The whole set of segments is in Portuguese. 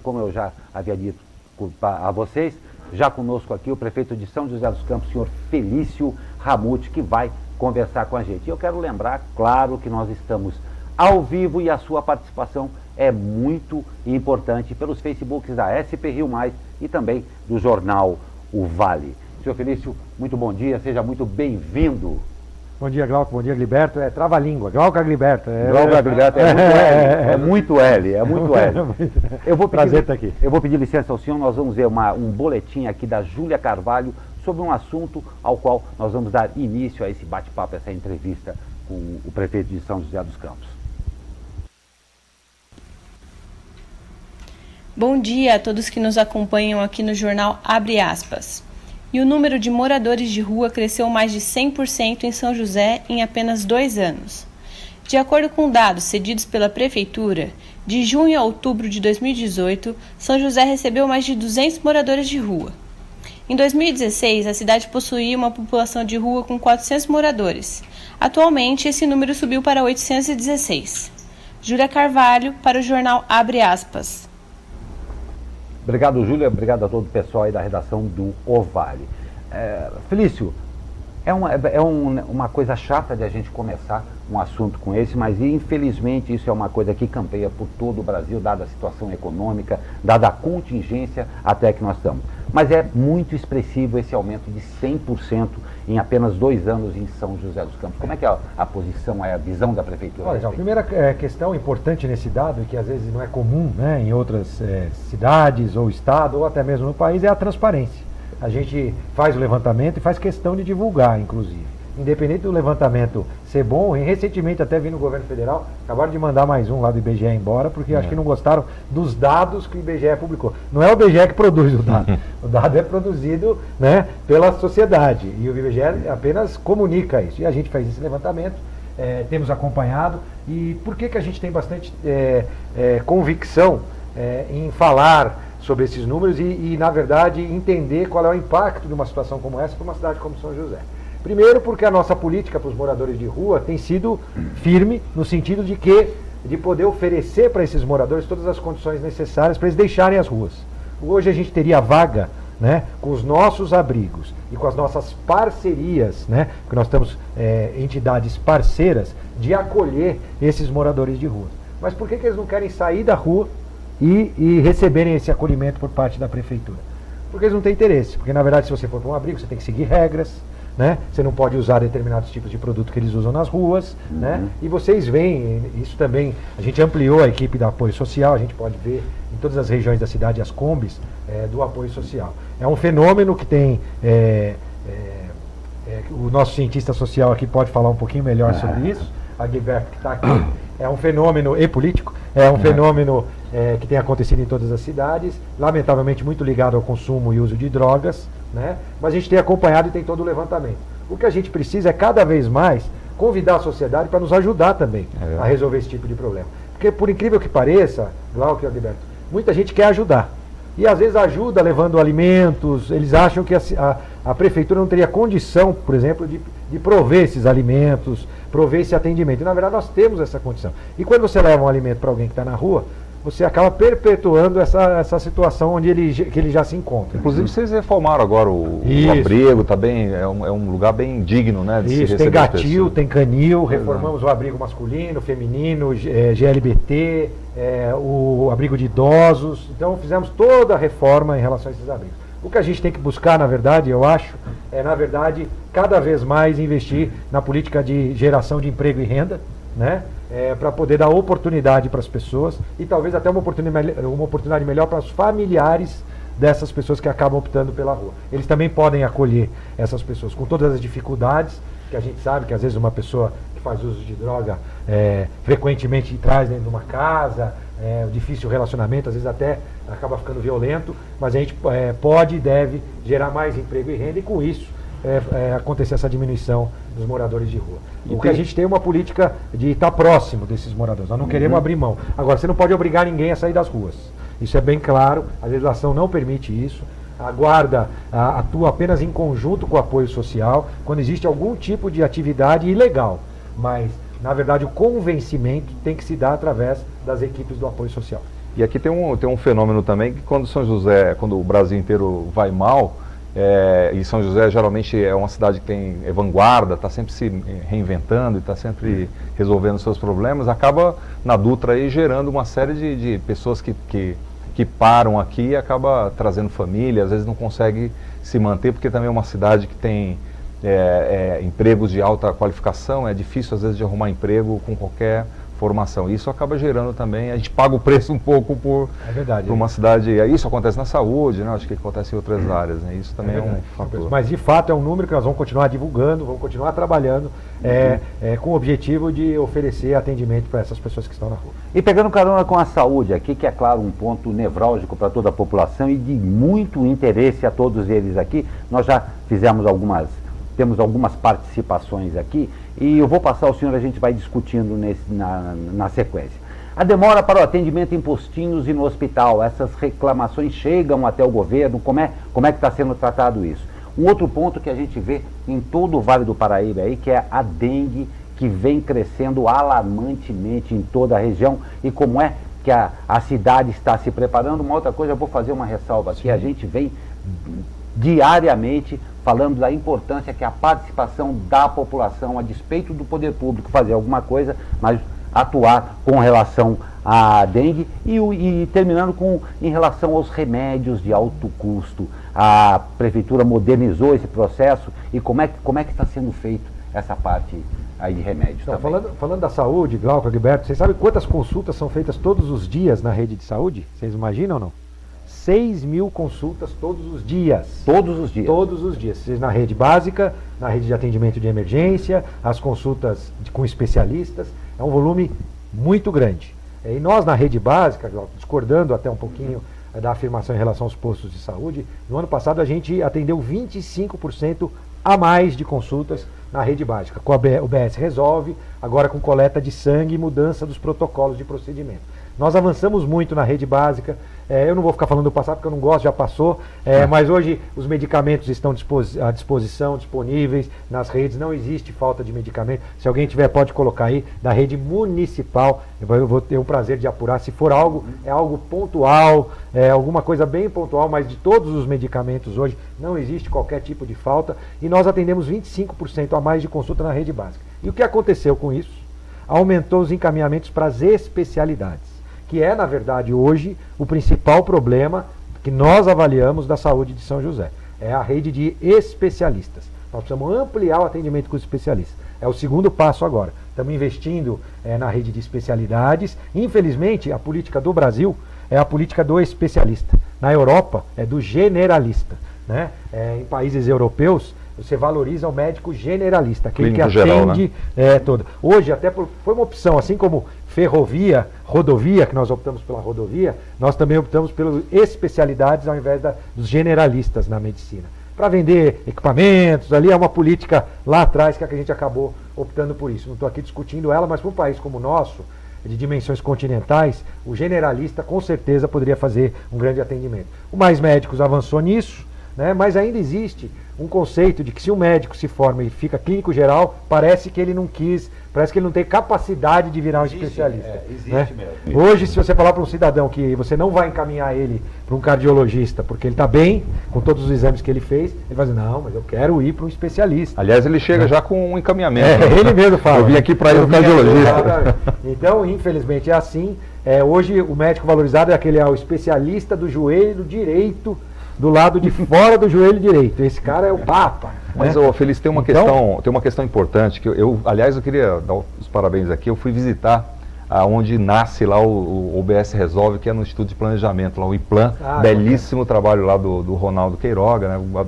como eu já havia dito a vocês, já conosco aqui o prefeito de São José dos Campos, senhor Felício Ramute, que vai conversar com a gente. E eu quero lembrar, claro, que nós estamos ao vivo e a sua participação é muito importante pelos Facebooks da SP Rio Mais e também do jornal O Vale. Senhor Felício, muito bom dia, seja muito bem-vindo. Bom dia, Glauco, bom dia, Gliberto. É trava-língua, Glauco Gliberto. Glauco Gliberto é muito L, é muito L. Prazer estar aqui. Eu vou pedir licença ao senhor, nós vamos ver um boletim aqui da Júlia Carvalho sobre um assunto ao qual nós vamos dar início a esse bate-papo, essa entrevista com o prefeito de São José dos Campos. Bom dia a todos que nos acompanham aqui no jornal Abre Aspas. E o número de moradores de rua cresceu mais de 100% em São José em apenas 2 anos. De acordo com dados cedidos pela Prefeitura, de junho a outubro de 2018, São José recebeu mais de 200 moradores de rua. Em 2016, a cidade possuía uma população de rua com 400 moradores. Atualmente, esse número subiu para 816. Júlia Carvalho, para o jornal Abre Aspas. Obrigado, Júlia. Obrigado a todo o pessoal aí da redação do O Vale. Felício, é uma coisa chata de a gente começar um assunto com esse, mas infelizmente isso é uma coisa que campeia por todo o Brasil, dada a situação econômica, dada a contingência até que nós estamos. Mas é muito expressivo esse aumento de 100% em apenas 2 anos em São José dos Campos. Como é que é a posição, a visão da Prefeitura? Olha, a primeira questão importante nesse dado, que às vezes não é comum, né, em outras cidades ou estado, ou até mesmo no país, é a transparência. A gente faz o levantamento e faz questão de divulgar, inclusive. Independente do levantamento ser bom, e recentemente até vi no governo federal, acabaram de mandar mais um lá do IBGE embora, porque acho que não gostaram dos dados que o IBGE publicou. Não é o IBGE que produz o dado, o dado é produzido, né, pela sociedade, e o IBGE apenas comunica isso. E a gente faz esse levantamento, temos acompanhado, e por que a gente tem bastante convicção em falar sobre esses números e, na verdade, entender qual é o impacto de uma situação como essa para uma cidade como São José? Primeiro, porque a nossa política para os moradores de rua tem sido firme no sentido de poder oferecer para esses moradores todas as condições necessárias para eles deixarem as ruas. Hoje a gente teria vaga, né, com os nossos abrigos e com as nossas parcerias, né, porque nós temos entidades parceiras de acolher esses moradores de rua. Mas por que eles não querem sair da rua e receberem esse acolhimento por parte da Prefeitura? Porque eles não têm interesse. Porque, na verdade, se você for para um abrigo, você tem que seguir regras, né? Você não pode usar determinados tipos de produto que eles usam nas ruas, né? E vocês veem, isso também, a gente ampliou a equipe da apoio social, a gente pode ver em todas as regiões da cidade as combis do apoio social. É um fenômeno que tem... o nosso cientista social aqui pode falar um pouquinho melhor sobre isso, a Gilberto que está aqui. É um fenômeno político, é um fenômeno que tem acontecido em todas as cidades, lamentavelmente muito ligado ao consumo e uso de drogas, né? Mas a gente tem acompanhado e tem todo o levantamento. O que a gente precisa é cada vez mais convidar a sociedade para nos ajudar também a resolver esse tipo de problema. Porque, por incrível que pareça, Glauco e Alberto, muita gente quer ajudar. E às vezes ajuda levando alimentos, eles acham que a Prefeitura não teria condição, por exemplo, de prover esses alimentos, prover esse atendimento. E na verdade nós temos essa condição. E quando você leva um alimento para alguém que está na rua, você acaba perpetuando essa situação onde que ele já se encontra. Inclusive vocês reformaram agora o abrigo, tá bem, é um lugar bem digno, né? De isso, se tem gatil, tem canil, reformamos o abrigo masculino, feminino, GLBT, o abrigo de idosos. Então fizemos toda a reforma em relação a esses abrigos. O que a gente tem que buscar, na verdade, eu acho, na verdade, cada vez mais investir na política de geração de emprego e renda, né? Para poder dar oportunidade para as pessoas e talvez até uma oportunidade melhor para os familiares dessas pessoas que acabam optando pela rua. Eles também podem acolher essas pessoas com todas as dificuldades que a gente sabe que às vezes uma pessoa que faz uso de droga frequentemente traz dentro de uma casa, difícil relacionamento, às vezes até acaba ficando violento, mas a gente pode e deve gerar mais emprego e renda e com isso acontecer essa diminuição dos moradores de rua. Porque a gente tem uma política de estar próximo desses moradores, nós não queremos abrir mão. Agora, você não pode obrigar ninguém a sair das ruas. Isso é bem claro, a legislação não permite isso. A guarda atua apenas em conjunto com o apoio social, quando existe algum tipo de atividade ilegal. Mas, na verdade, o convencimento tem que se dar através das equipes do apoio social. E aqui tem um fenômeno também que quando quando o Brasil inteiro vai mal, e São José geralmente é uma cidade que é vanguarda, está sempre se reinventando e está sempre resolvendo seus problemas, acaba na Dutra aí gerando uma série de pessoas que param aqui e acaba trazendo família, às vezes não consegue se manter, porque também é uma cidade que tem empregos de alta qualificação, é difícil às vezes de arrumar emprego com qualquer formação. Isso acaba gerando também, a gente paga o preço um pouco por uma cidade. Isso acontece na saúde, né? Acho que acontece em outras áreas, né? Isso também é um fator. Mas de fato é um número que nós vamos continuar divulgando, vamos continuar trabalhando com o objetivo de oferecer atendimento para essas pessoas que estão na rua. E pegando carona com a saúde aqui, que é claro um ponto nevrálgico para toda a população e de muito interesse a todos eles aqui, nós já temos algumas participações aqui e eu vou passar ao senhor, a gente vai discutindo na sequência. A demora para o atendimento em postinhos e no hospital, essas reclamações chegam até o governo, como é que está sendo tratado isso? Um outro ponto que a gente vê em todo o Vale do Paraíba aí, que é a dengue, que vem crescendo alarmantemente em toda a região e como é que a cidade está se preparando. Uma outra coisa, eu vou fazer uma ressalva aqui, a gente vem diariamente falando da importância que a participação da população, a despeito do poder público fazer alguma coisa, mas atuar com relação à dengue e terminando em relação aos remédios de alto custo. A prefeitura modernizou esse processo e como é que está sendo feito essa parte aí de remédios então, também? Falando da saúde, Glauco, Gilberto, vocês sabem quantas consultas são feitas todos os dias na rede de saúde? Vocês imaginam ou não? 6.000 consultas todos os dias. Todos os dias? Todos os dias. Na rede básica, na rede de atendimento de emergência, as consultas com especialistas, é um volume muito grande. E nós na rede básica, discordando até um pouquinho da afirmação em relação aos postos de saúde, no ano passado a gente atendeu 25% a mais de consultas na rede básica, com o BS Resolve, agora com coleta de sangue e mudança dos protocolos de procedimento. Nós avançamos muito na rede básica, eu não vou ficar falando do passado porque eu não gosto, já passou, mas hoje os medicamentos estão à disposição, disponíveis nas redes, não existe falta de medicamento. Se alguém tiver, pode colocar aí, da rede municipal, eu vou ter o prazer de apurar, se for algo, é algo pontual, alguma coisa bem pontual, mas de todos os medicamentos hoje não existe qualquer tipo de falta, e nós atendemos 25% a mais de consulta na rede básica. E o que aconteceu com isso? Aumentou os encaminhamentos para as especialidades, que é, na verdade, hoje, o principal problema que nós avaliamos da saúde de São José. É a rede de especialistas. Nós precisamos ampliar o atendimento com os especialistas. É o segundo passo agora. Estamos investindo na rede de especialidades. Infelizmente, a política do Brasil é a política do especialista. Na Europa, é do generalista. Né? Em países europeus, você valoriza o médico generalista, aquele clínico que atende geral, né? Todo. Hoje, até foi uma opção, assim como ferrovia, rodovia, que nós optamos pela rodovia, nós também optamos pelas especialidades ao invés dos generalistas na medicina. Para vender equipamentos, ali é uma política lá atrás que a gente acabou optando por isso. Não estou aqui discutindo ela, mas para um país como o nosso, de dimensões continentais, o generalista com certeza poderia fazer um grande atendimento. O Mais Médicos avançou nisso, né, mas ainda existe um conceito de que se um médico se forma e fica clínico geral, parece que ele não tem capacidade de virar um especialista. Existe né? mesmo. Hoje, se você falar para um cidadão que você não vai encaminhar ele para um cardiologista, porque ele está bem, com todos os exames que ele fez, ele vai dizer, não, mas eu quero ir para um especialista. Aliás, ele chega já com um encaminhamento. Né? Ele mesmo fala. Eu vim aqui para ir no cardiologista. Então, infelizmente, é assim. Hoje, o médico valorizado é aquele o especialista do joelho direito, do lado de fora do joelho direito. Esse cara é o Papa. Mas, né? Feliz, tem uma questão importante, que aliás, eu queria dar os parabéns aqui, eu fui visitar onde nasce lá o OBS Resolve, que é no Instituto de Planejamento, lá o IPLAN, belíssimo trabalho lá do Ronaldo Queiroga, né?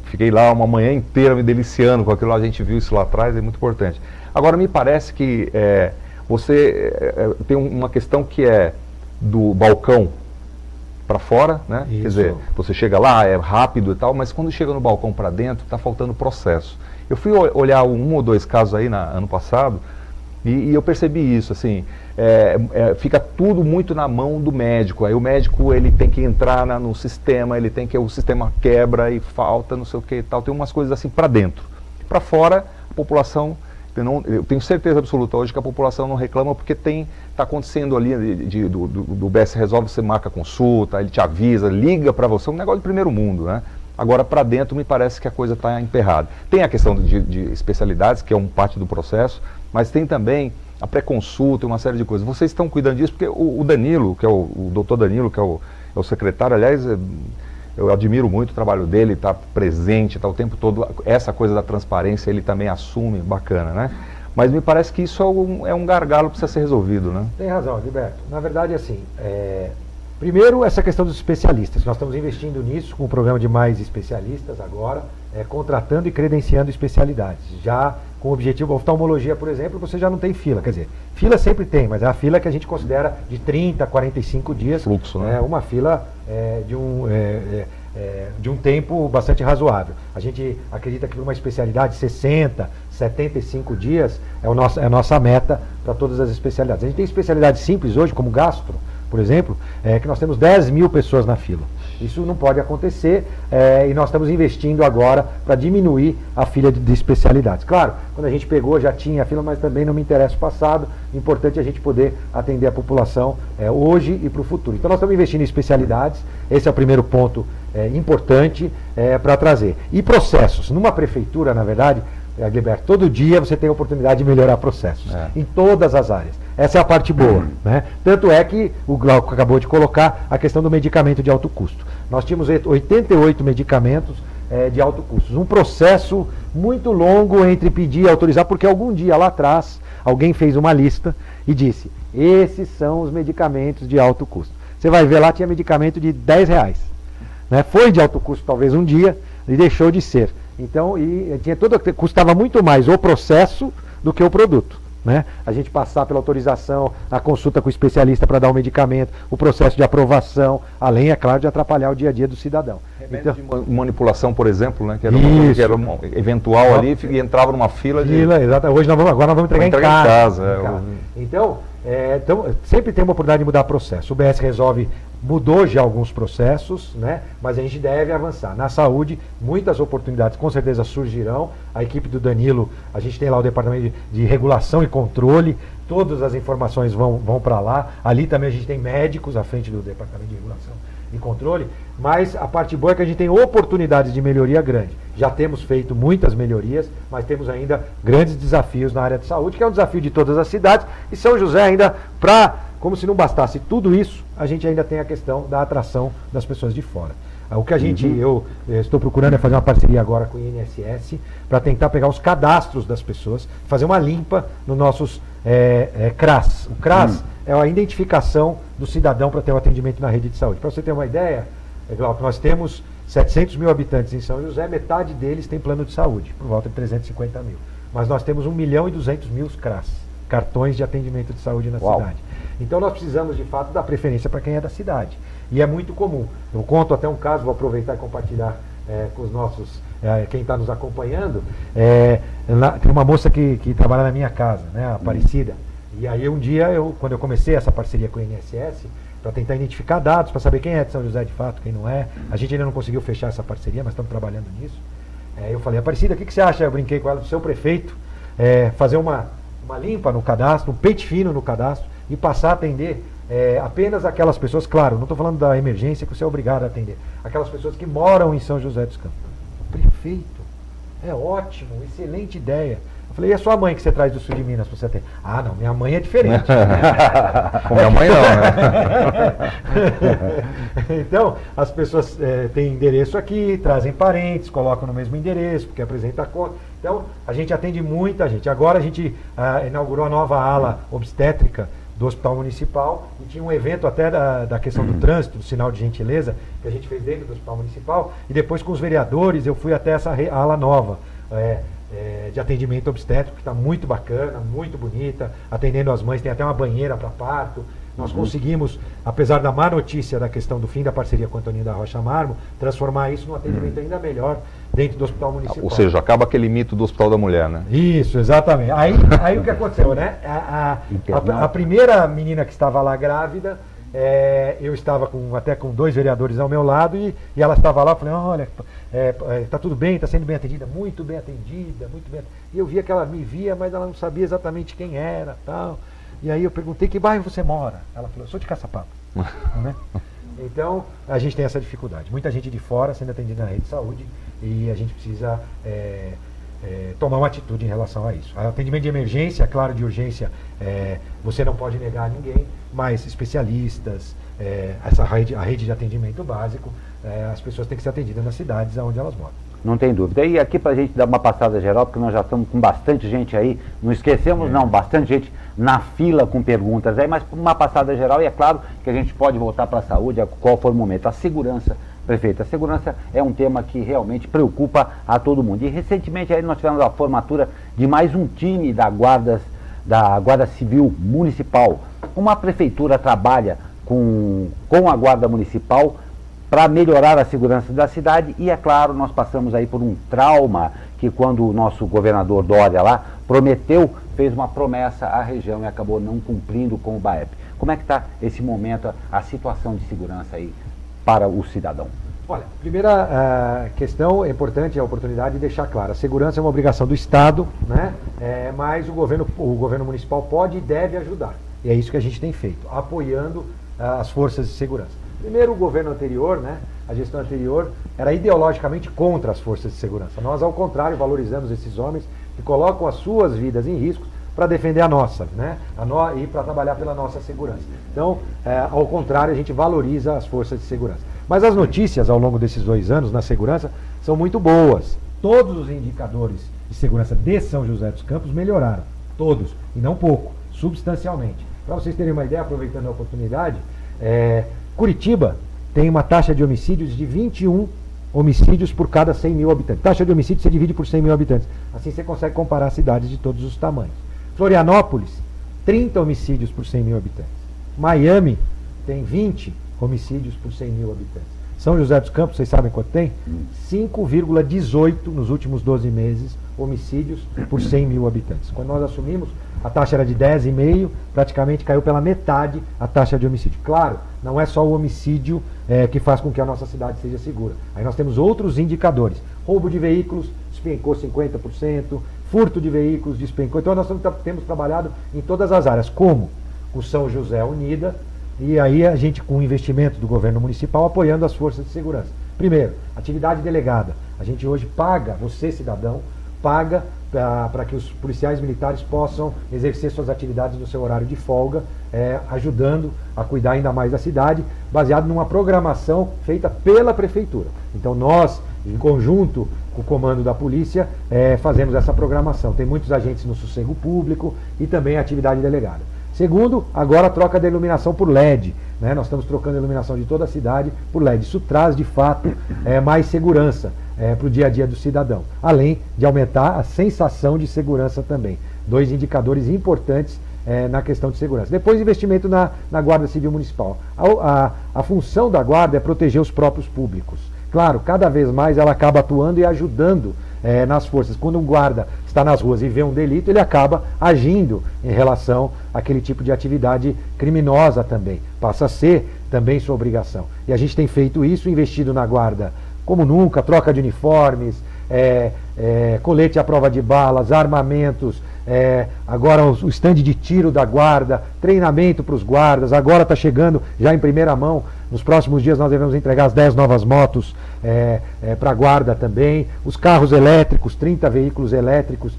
Fiquei lá uma manhã inteira me deliciando com aquilo lá, a gente viu isso lá atrás, é muito importante. Agora, me parece que você tem uma questão que é do balcão para fora, né? Isso. Quer dizer, você chega lá, é rápido e tal, mas quando chega no balcão para dentro, está faltando processo. Eu fui olhar um ou dois casos aí ano passado e eu percebi isso, assim, fica tudo muito na mão do médico. Aí o médico, ele tem que entrar no sistema, o sistema quebra e falta não sei o que e tal. Tem umas coisas assim para dentro. Para fora, a população Eu tenho certeza absoluta hoje que a população não reclama porque está acontecendo ali do BS Resolve, você marca consulta, ele te avisa, liga para você, um negócio de primeiro mundo, né? Agora, para dentro, me parece que a coisa está emperrada. Tem a questão de especialidades, que é parte do processo, mas tem também a pré-consulta e uma série de coisas. Vocês estão cuidando disso porque o Danilo, que é o doutor Danilo, que é o secretário, aliás, eu admiro muito o trabalho dele, está presente, está o tempo todo, essa coisa da transparência ele também assume, bacana, né? Mas me parece que isso é um gargalo que precisa ser resolvido, né? Tem razão, Gilberto. Na verdade, assim, primeiro, essa questão dos especialistas. Nós estamos investindo nisso com o programa de mais especialistas agora, contratando e credenciando especialidades. Já com o objetivo, oftalmologia, por exemplo, você já não tem fila. Quer dizer, fila sempre tem, mas é a fila que a gente considera de 30 a 45 dias. Fluxo, né? Uma fila de um tempo bastante razoável. A gente acredita que por uma especialidade, 60, 75 dias é a nossa meta para todas as especialidades. A gente tem especialidades simples hoje, como gastro, por exemplo, que nós temos 10 mil pessoas na fila. Isso não pode acontecer e nós estamos investindo agora para diminuir a fila de especialidades. Claro, quando a gente pegou já tinha a fila, mas também não me interessa o passado. O importante é a gente poder atender a população hoje e para o futuro. Então nós estamos investindo em especialidades, esse é o primeiro ponto importante para trazer. E processos. Numa prefeitura, na verdade, Gilberto, todo dia você tem a oportunidade de melhorar processos, em todas as áreas. Essa é a parte boa, né? Tanto é que o Glauco acabou de colocar a questão do medicamento de alto custo. Nós tínhamos 88 medicamentos de alto custo. Um processo muito longo entre pedir e autorizar, porque algum dia lá atrás alguém fez uma lista e disse, esses são os medicamentos de alto custo. Você vai ver lá, tinha medicamento de R$10. Né? Foi de alto custo talvez um dia e deixou de ser. Então, custava muito mais o processo do que o produto. Né? A gente passar pela autorização, a consulta com o especialista para dar um medicamento, o processo de aprovação, além, é claro, de atrapalhar o dia a dia do cidadão. Remédio de manipulação, por exemplo, né? Que era uma coisa que era eventual ali e entrava numa fila de... Exato. Hoje agora nós vamos entregar em casa. Então, sempre tem uma oportunidade de mudar processo. O BS Resolve mudou já alguns processos, né? Mas a gente deve avançar. Na saúde, muitas oportunidades com certeza surgirão. A equipe do Danilo, a gente tem lá o departamento de regulação e controle, todas as informações vão para lá. Ali também a gente tem médicos à frente do departamento de regulação e controle, mas a parte boa é que a gente tem oportunidades de melhoria grande. Já temos feito muitas melhorias, mas temos ainda grandes desafios na área de saúde, que é um desafio de todas as cidades, e São José ainda, como se não bastasse tudo isso, a gente ainda tem a questão da atração das pessoas de fora. O que eu estou procurando é fazer uma parceria agora com o INSS, para tentar pegar os cadastros das pessoas, fazer uma limpa nos nossos CRAS. O CRAS é a identificação do cidadão para ter um atendimento na rede de saúde. Para você ter uma ideia, Glauco, nós temos 700 mil habitantes em São José, metade deles tem plano de saúde, por volta de 350 mil. Mas nós temos 1.200.000 CRAS, cartões de atendimento de saúde na cidade. Então nós precisamos, de fato, dar preferência para quem é da cidade. E é muito comum. Eu conto até um caso, vou aproveitar e compartilhar com os nossos, quem está nos acompanhando. Tem uma moça que trabalha na minha casa, né, a Aparecida. E aí um dia, quando eu comecei essa parceria com o INSS, para tentar identificar dados, para saber quem é de São José de fato, quem não é. A gente ainda não conseguiu fechar essa parceria, mas estamos trabalhando nisso. Eu falei, Aparecida, o que você acha? Eu brinquei com ela, do seu prefeito, fazer uma limpa no cadastro, um pente fino no cadastro e passar a atender apenas aquelas pessoas, claro, não estou falando da emergência que você é obrigado a atender, aquelas pessoas que moram em São José dos Campos. Prefeito, é ótimo, excelente ideia. Eu falei, e a sua mãe que você traz do sul de Minas para você ter? Ah, não, minha mãe é diferente. Com minha mãe não, né? Então, as pessoas têm endereço aqui, trazem parentes, colocam no mesmo endereço, porque apresenta a conta. Então, a gente atende muita gente. Agora a gente inaugurou a nova ala obstétrica do Hospital Municipal e tinha um evento até da questão do trânsito, do sinal de gentileza, que a gente fez dentro do Hospital Municipal, e depois com os vereadores eu fui até essa ala nova de atendimento obstétrico, que está muito bacana, muito bonita, atendendo as mães, tem até uma banheira para parto. Nós conseguimos, apesar da má notícia da questão do fim da parceria com o Antoninho da Rocha Marmo, transformar isso num atendimento ainda melhor dentro do Hospital Municipal. Ou seja, acaba aquele mito do Hospital da Mulher, né? Isso, exatamente. Aí o que aconteceu, né? A primeira menina que estava lá grávida, eu estava até com 2 vereadores ao meu lado e ela estava lá, eu falei, olha, está tudo bem, está sendo bem atendida, muito bem atendida, muito bem. E eu via que ela me via, mas ela não sabia exatamente quem era, tal. E aí eu perguntei, que bairro você mora? Ela falou, eu sou de Caçapava. Né? Então, a gente tem essa dificuldade. Muita gente de fora sendo atendida na rede de saúde e a gente precisa tomar uma atitude em relação a isso. Atendimento de emergência, claro, de urgência, você não pode negar a ninguém, mas especialistas, a rede de atendimento básico, as pessoas têm que ser atendidas nas cidades onde elas moram. Não tem dúvida. E aqui para a gente dar uma passada geral, porque nós já estamos com bastante gente aí, não esquecemos não, bastante gente na fila com perguntas aí, mas uma passada geral, e é claro que a gente pode voltar para a saúde a qual for o momento. A segurança, prefeito, a segurança é um tema que realmente preocupa a todo mundo. E recentemente aí nós tivemos a formatura de mais um time da Guarda Civil Municipal. Uma prefeitura trabalha com a Guarda Municipal para melhorar a segurança da cidade e, é claro, nós passamos aí por um trauma que quando o nosso governador Dória lá fez uma promessa à região e acabou não cumprindo com o BAEP. Como é que está esse momento, a situação de segurança aí para o cidadão? Olha, primeira questão é importante, a oportunidade de deixar claro, a segurança é uma obrigação do Estado, né? Mas o governo municipal pode e deve ajudar. E é isso que a gente tem feito, apoiando as forças de segurança. Primeiro, o governo anterior, né, a gestão anterior, era ideologicamente contra as forças de segurança. Nós, ao contrário, valorizamos esses homens que colocam as suas vidas em risco para defender a nossa, né, e para trabalhar pela nossa segurança. Então, ao contrário, a gente valoriza as forças de segurança. Mas as notícias ao longo desses 2 anos na segurança são muito boas. Todos os indicadores de segurança de São José dos Campos melhoraram. Todos, e não pouco, substancialmente. Para vocês terem uma ideia, aproveitando a oportunidade, Curitiba tem uma taxa de homicídios de 21 homicídios por cada 100 mil habitantes. Taxa de homicídio você divide por 100 mil habitantes. Assim você consegue comparar cidades de todos os tamanhos. Florianópolis, 30 homicídios por 100 mil habitantes. Miami tem 20 homicídios por 100 mil habitantes. São José dos Campos, vocês sabem quanto tem? 5,18 nos últimos 12 meses homicídios por 100 mil habitantes. Quando nós assumimos, a taxa era de 10,5, praticamente caiu pela metade a taxa de homicídio. Claro, não é só o homicídio que faz com que a nossa cidade seja segura. Aí nós temos outros indicadores. Roubo de veículos despencou 50%, furto de veículos despencou. Então nós temos trabalhado em todas as áreas, como o São José Unida, e aí a gente, com o investimento do governo municipal, apoiando as forças de segurança. Primeiro, atividade delegada. A gente hoje paga, você cidadão, paga para que os policiais militares possam exercer suas atividades no seu horário de folga, ajudando a cuidar ainda mais da cidade, baseado numa programação feita pela prefeitura. Então nós, em conjunto com o comando da polícia, fazemos essa programação. Tem muitos agentes no sossego público e também a atividade delegada. Segundo, agora a troca da iluminação por LED. Né? Nós estamos trocando a iluminação de toda a cidade por LED. Isso traz, de fato, mais segurança para o dia a dia do cidadão. Além de aumentar a sensação de segurança também. 2 indicadores importantes na questão de segurança. Depois, investimento na Guarda Civil Municipal. A função da Guarda é proteger os próprios públicos. Claro, cada vez mais ela acaba atuando e ajudando nas forças. Quando um guarda está nas ruas e vê um delito, ele acaba agindo em relação àquele tipo de atividade criminosa também. Passa a ser também sua obrigação. E a gente tem feito isso, investido na guarda como nunca, troca de uniformes, colete à prova de balas, armamentos, agora o estande de tiro da guarda, treinamento para os guardas, agora está chegando já em primeira mão. Nos próximos dias nós devemos entregar as 10 novas motos para a guarda também, os carros elétricos, 30 veículos elétricos,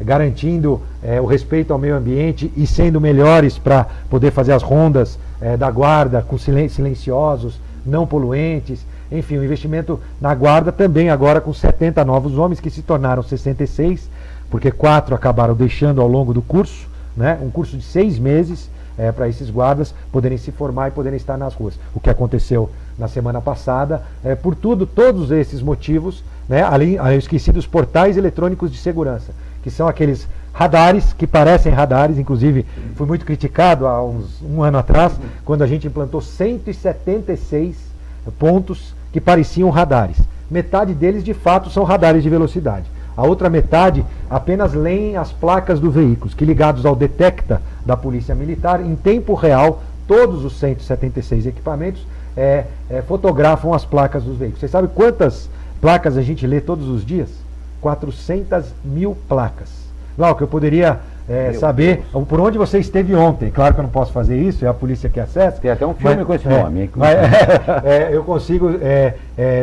garantindo o respeito ao meio ambiente e sendo melhores para poder fazer as rondas da guarda com silenciosos, não poluentes. Enfim, o investimento na guarda também agora com 70 novos homens que se tornaram 66, porque 4 acabaram deixando ao longo do curso, né? Um curso de 6 meses para esses guardas poderem se formar e poderem estar nas ruas. O que aconteceu na semana passada, por todos esses motivos, né? Ali eu esqueci dos portais eletrônicos de segurança, que são aqueles radares que parecem radares, inclusive fui muito criticado há um ano atrás, quando a gente implantou 176 pontos que pareciam radares. Metade deles de fato são radares de velocidade. A outra metade apenas leem as placas dos veículos, que ligados ao Detecta da Polícia Militar, em tempo real, todos os 176 equipamentos fotografam as placas dos veículos. Vocês sabem quantas placas a gente lê todos os dias? 400 mil placas. Glauco, eu poderia saber por onde você esteve ontem. Claro que eu não posso fazer isso, é a polícia que acessa. Tem até um filme com esse nome. Eu consigo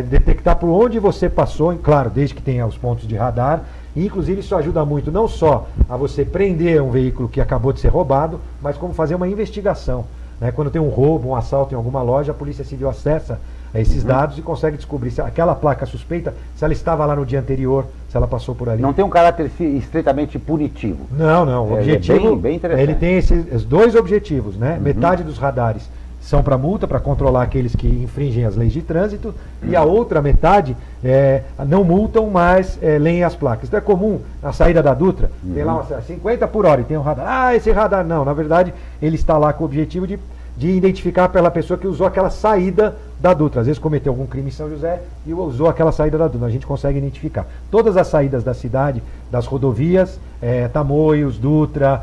detectar por onde você passou, claro, desde que tenha os pontos de radar. E, inclusive, isso ajuda muito não só a você prender um veículo que acabou de ser roubado, mas como fazer uma investigação. Né? Quando tem um roubo, um assalto em alguma loja, a Polícia Civil acessa esses dados e consegue descobrir se aquela placa suspeita, se ela estava lá no dia anterior, se ela passou por ali. Não tem um caráter estritamente punitivo. Não. O objetivo, bem interessante. ele tem esses dois objetivos, né? Metade dos radares são para multa, para controlar aqueles que infringem as leis de trânsito, e a outra metade não multam, mas leem as placas. Então é comum, na saída da Dutra, tem lá 50 por hora e tem um radar. Esse radar não, na verdade ele está lá com o objetivo de identificar pela pessoa que usou aquela saída da Dutra. Às vezes cometeu algum crime em São José e usou aquela saída da Dutra. A gente consegue identificar. Todas as saídas da cidade, das rodovias, Tamoios, Dutra,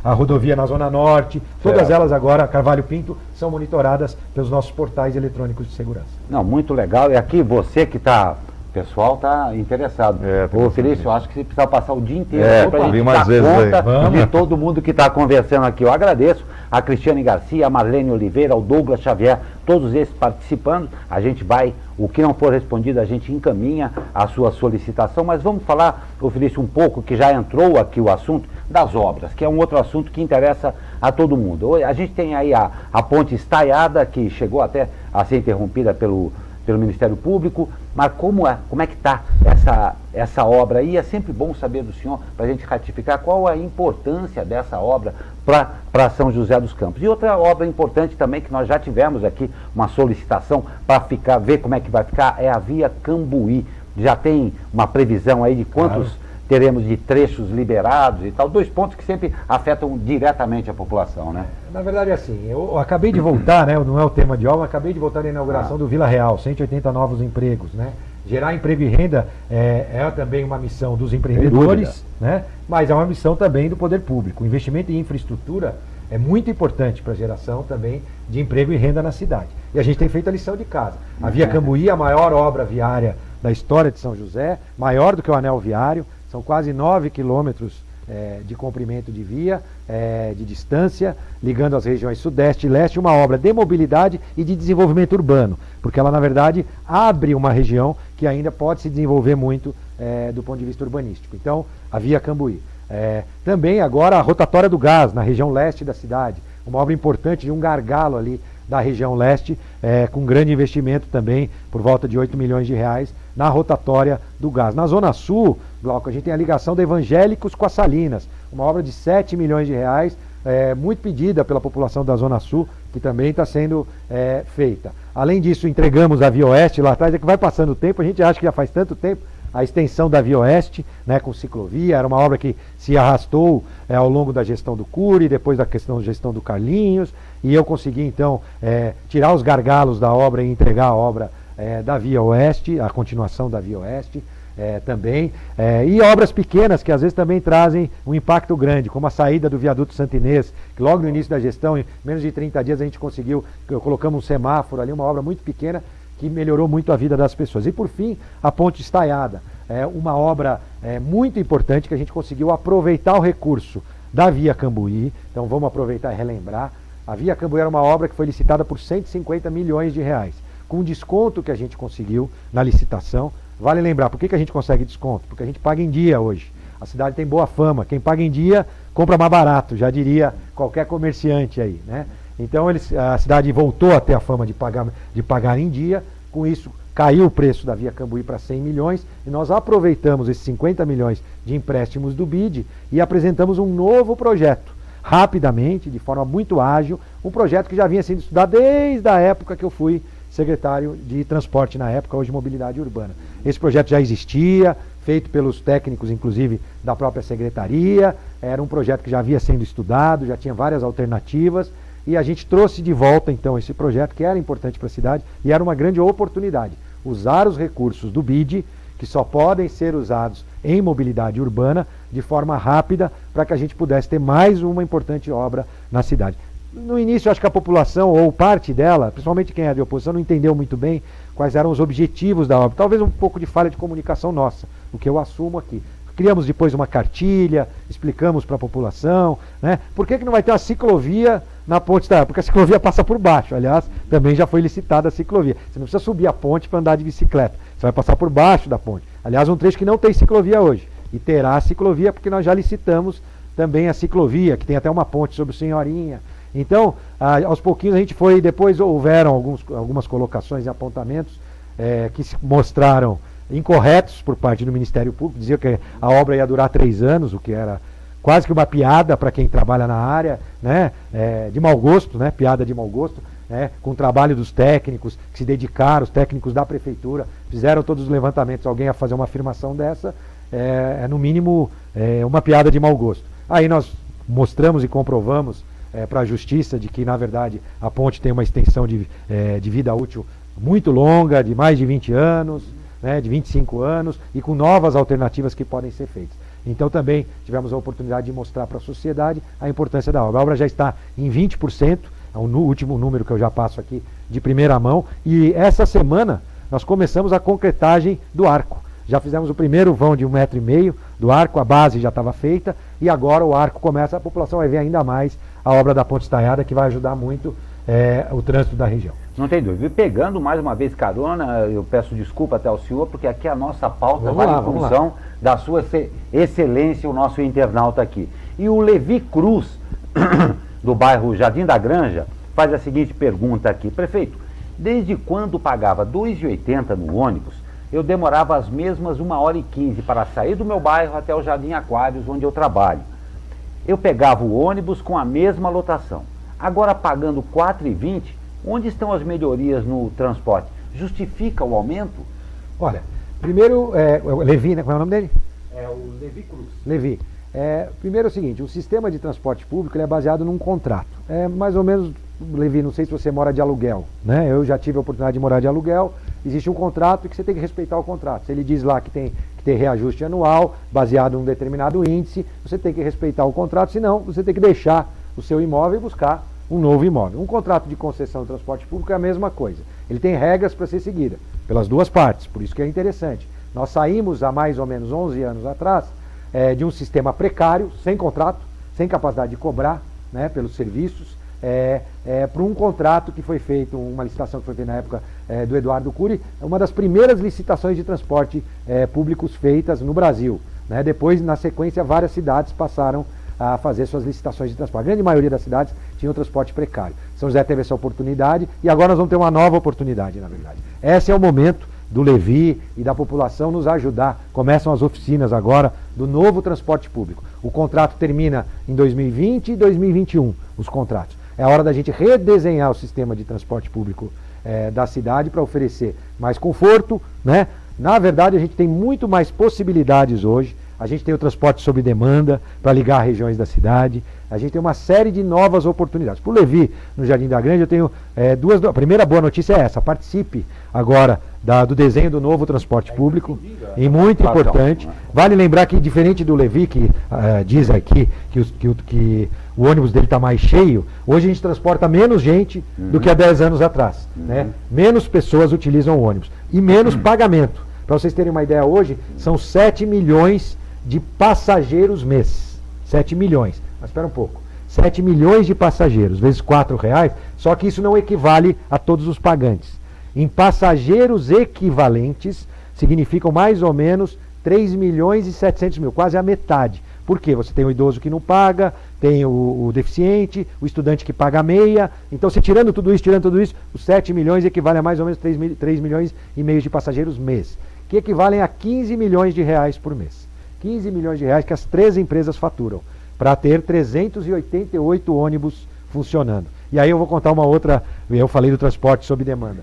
a rodovia na Zona Norte, todas elas agora, Carvalho Pinto, são monitoradas pelos nossos portais eletrônicos de segurança. Não, muito legal. E aqui você que está... O pessoal está interessado. Ô, Felício, eu acho que você precisa passar o dia inteiro para a gente dar conta de todo mundo que está conversando aqui. Eu agradeço a Cristiane Garcia, a Marlene Oliveira, o Douglas Xavier, todos esses participando. A gente vai, o que não for respondido, a gente encaminha a sua solicitação. Mas vamos falar, ô Felício, um pouco, que já entrou aqui o assunto das obras, que é um outro assunto que interessa a todo mundo. A gente tem aí a ponte estaiada, que chegou até a ser interrompida pelo Ministério Público, mas como é que está essa obra aí? É sempre bom saber do senhor, para a gente ratificar qual a importância dessa obra para São José dos Campos. E outra obra importante também, que nós já tivemos aqui uma solicitação para ver como é que vai ficar, é a Via Cambuí. Já tem uma previsão aí de quantos teremos de trechos liberados e tal, 2 pontos que sempre afetam diretamente a população, né? Na verdade, assim, eu acabei de voltar, né? Não é o tema de obra, acabei de voltar da inauguração do Vila Real, 180 novos empregos, né? Gerar emprego e renda é também uma missão dos empreendedores, né? Mas é uma missão também do poder público. O investimento em infraestrutura é muito importante para a geração também de emprego e renda na cidade. E a gente tem feito a lição de casa. A Via Cambuí, a maior obra viária da história de São José, maior do que o anel viário, são quase 9 quilômetros de comprimento de via, de distância, ligando as regiões sudeste e leste, uma obra de mobilidade e de desenvolvimento urbano, porque ela, na verdade, abre uma região que ainda pode se desenvolver muito do ponto de vista urbanístico. Então, a Via Cambuí. Também agora a rotatória do gás, na região leste da cidade, uma obra importante de um gargalo ali da região leste, com grande investimento também, por volta de 8 milhões de reais, na rotatória do gás. Na Zona Sul, Glauco, a gente tem a ligação da Evangélicos com a Salinas, uma obra de 7 milhões de reais, muito pedida pela população da Zona Sul, que também está sendo feita. Além disso, entregamos a Via Oeste lá atrás, é que vai passando o tempo, a gente acha que já faz tanto tempo, a extensão da Via Oeste, né, com ciclovia, era uma obra que se arrastou ao longo da gestão do Cury, depois da gestão do Carlinhos, e eu consegui então tirar os gargalos da obra e entregar a obra da Via Oeste, a continuação da Via Oeste também, e obras pequenas que às vezes também trazem um impacto grande, como a saída do viaduto Santinês, que logo no início da gestão, em menos de 30 dias a gente conseguiu, colocamos um semáforo ali, uma obra muito pequena, que melhorou muito a vida das pessoas. E por fim, a ponte estaiada, uma obra muito importante que a gente conseguiu aproveitar o recurso da Via Cambuí. Então vamos aproveitar e relembrar. A Via Cambuí era uma obra que foi licitada por 150 milhões de reais. Com o desconto que a gente conseguiu na licitação, vale lembrar, por que a gente consegue desconto? Porque a gente paga em dia hoje. A cidade tem boa fama, quem paga em dia compra mais barato, já diria qualquer comerciante aí, né? Então a cidade voltou a ter a fama de pagar em dia, com isso caiu o preço da Via Cambuí para 100 milhões e nós aproveitamos esses 50 milhões de empréstimos do BID e apresentamos um novo projeto, rapidamente, de forma muito ágil, um projeto que já vinha sendo estudado desde a época que eu fui secretário de transporte na época, hoje mobilidade urbana. Esse projeto já existia, feito pelos técnicos, inclusive, da própria secretaria, era um projeto que já havia sendo estudado, já tinha várias alternativas, e a gente trouxe de volta, então, esse projeto que era importante para a cidade e era uma grande oportunidade. Usar os recursos do BID, que só podem ser usados em mobilidade urbana, de forma rápida, para que a gente pudesse ter mais uma importante obra na cidade. no início, acho que a população, ou parte dela, principalmente quem é de oposição, não entendeu muito bem quais eram os objetivos da obra. Talvez um pouco de falha de comunicação nossa, o que eu assumo aqui. Criamos depois uma cartilha, explicamos para a população, né? Por que não vai ter uma ciclovia na ponte da... Porque a ciclovia passa por baixo, aliás, também já foi licitada a ciclovia. Você não precisa subir a ponte para andar de bicicleta, você vai passar por baixo da ponte. Aliás, um trecho que não tem ciclovia hoje, e terá a ciclovia porque nós já licitamos também a ciclovia, que tem até uma ponte sobre o Senhorinha. Então, aos pouquinhos a gente foi, depois houveram algumas colocações e apontamentos que se mostraram incorretos por parte do Ministério Público, dizia que a obra ia durar 3 anos, o que era quase que uma piada para quem trabalha na área, né, de mau gosto, né, piada de mau gosto, né, com o trabalho dos técnicos que se dedicaram, os técnicos da prefeitura, fizeram todos os levantamentos. Alguém a fazer uma afirmação dessa no mínimo uma piada de mau gosto. Aí nós mostramos e comprovamos para a Justiça de que, na verdade, a ponte tem uma extensão de vida útil muito longa, de mais de 20 anos, né, de 25 anos, e com novas alternativas que podem ser feitas. Então também tivemos a oportunidade de mostrar para a sociedade a importância da obra. A obra já está em 20%, é o último número que eu já passo aqui de primeira mão, e essa semana nós começamos a concretagem do arco. Já fizemos o primeiro vão de 1,5 m do arco, a base já estava feita, e agora o arco começa, a população vai ver ainda mais a obra da ponte estaiada, que vai ajudar muito o trânsito da região. Não tem dúvida. E pegando mais uma vez carona, eu peço desculpa até ao senhor, porque aqui a nossa pauta vai em função da sua excelência, o nosso internauta aqui. E o Levi Cruz, do bairro Jardim da Granja, faz a seguinte pergunta aqui. Prefeito, desde quando pagava R$ 2,80 no ônibus, eu demorava as mesmas 1h15 para sair do meu bairro até o Jardim Aquários, onde eu trabalho. Eu pegava o ônibus com a mesma lotação. Agora pagando R$ 4,20, onde estão as melhorias no transporte? Justifica o aumento? Olha, primeiro, o Levi, né? Qual é o nome dele? É o Levi Cruz. Levi. Primeiro é o seguinte, o sistema de transporte público ele é baseado num contrato. É mais ou menos, Levi, não sei se você mora de aluguel, né? Eu já tive a oportunidade de morar de aluguel. Existe um contrato e que você tem que respeitar o contrato. Se ele diz lá que tem que ter reajuste anual, baseado em um determinado índice, você tem que respeitar o contrato, senão você tem que deixar o seu imóvel e buscar um novo imóvel. Um contrato de concessão de transporte público é a mesma coisa. Ele tem regras para ser seguida, pelas duas partes, por isso que é interessante. Nós saímos há mais ou menos 11 anos atrás de um sistema precário, sem contrato, sem capacidade de cobrar, né, pelos serviços, para um contrato que foi feito, uma licitação que foi feita na época do Eduardo Cury, uma das primeiras licitações de transporte públicos feitas no Brasil. Né? Depois, na sequência, várias cidades passaram a fazer suas licitações de transporte. A grande maioria das cidades tinha um transporte precário. São José teve essa oportunidade e agora nós vamos ter uma nova oportunidade, na verdade. Esse é o momento do Levi e da população nos ajudar. Começam as oficinas agora do novo transporte público. O contrato termina em 2020 e 2021, os contratos. É a hora da gente redesenhar o sistema de transporte público da cidade para oferecer mais conforto, né? Na verdade, a gente tem muito mais possibilidades hoje. A gente tem o transporte sob demanda para ligar regiões da cidade. A gente tem uma série de novas oportunidades. Para o Levi, no Jardim da Granja, eu tenho duas... A primeira boa notícia é essa. Participe agora do desenho do novo transporte público. E muito importante. Vale lembrar que, diferente do Levi, que diz aqui que o ônibus dele está mais cheio, hoje a gente transporta menos gente do que há 10 anos atrás. Né? Menos pessoas utilizam o ônibus. E menos pagamento. Para vocês terem uma ideia, hoje são 7 milhões de passageiros mês. 7 milhões. Mas espera um pouco. 7 milhões de passageiros, vezes R$4, só que isso não equivale a todos os pagantes. Em passageiros equivalentes, significam mais ou menos 3 milhões e 700 mil, quase a metade. Por quê? Você tem o idoso que não paga, tem o deficiente, o estudante que paga meia. Então, se tirando tudo isso, os 7 milhões equivale a mais ou menos 3 milhões e meio de passageiros mês, que equivalem a 15 milhões de reais por mês. 15 milhões de reais que as 3 empresas faturam, para ter 388 ônibus funcionando. E aí eu vou contar uma outra, eu falei do transporte sob demanda.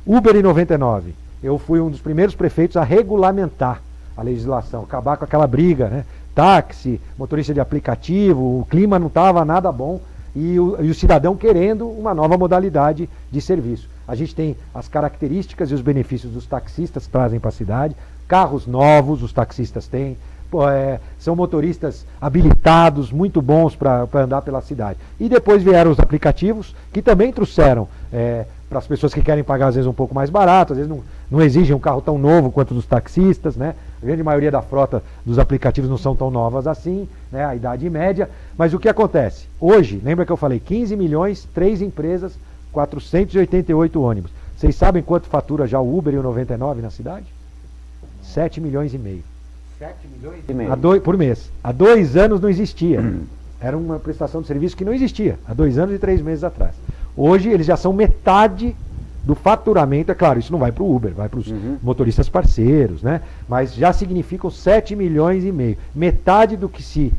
Uber em 99, eu fui um dos primeiros prefeitos a regulamentar a legislação, acabar com aquela briga, né? Táxi, motorista de aplicativo, o clima não estava nada bom e o cidadão querendo uma nova modalidade de serviço. A gente tem as características e os benefícios dos taxistas que trazem para a cidade, carros novos os taxistas têm, são motoristas habilitados, muito bons para andar pela cidade. E depois vieram os aplicativos, que também trouxeram para as pessoas que querem pagar às vezes um pouco mais barato, às vezes não exigem um carro tão novo quanto dos taxistas, né? A grande maioria da frota dos aplicativos não são tão novas assim, né? A idade média. Mas o que acontece? Hoje, lembra que eu falei, 15 milhões, 3 empresas, 488 ônibus. Vocês sabem quanto fatura já o Uber e o 99 na cidade? 7 milhões e meio. 7 milhões e meio? Por mês. Há 2 anos não existia. Era uma prestação de serviço que não existia, há 2 anos e 3 meses atrás. Hoje eles já são metade do faturamento, é claro, isso não vai para o Uber, vai para os motoristas parceiros, né? Mas já significam 7 milhões e meio. Metade do que se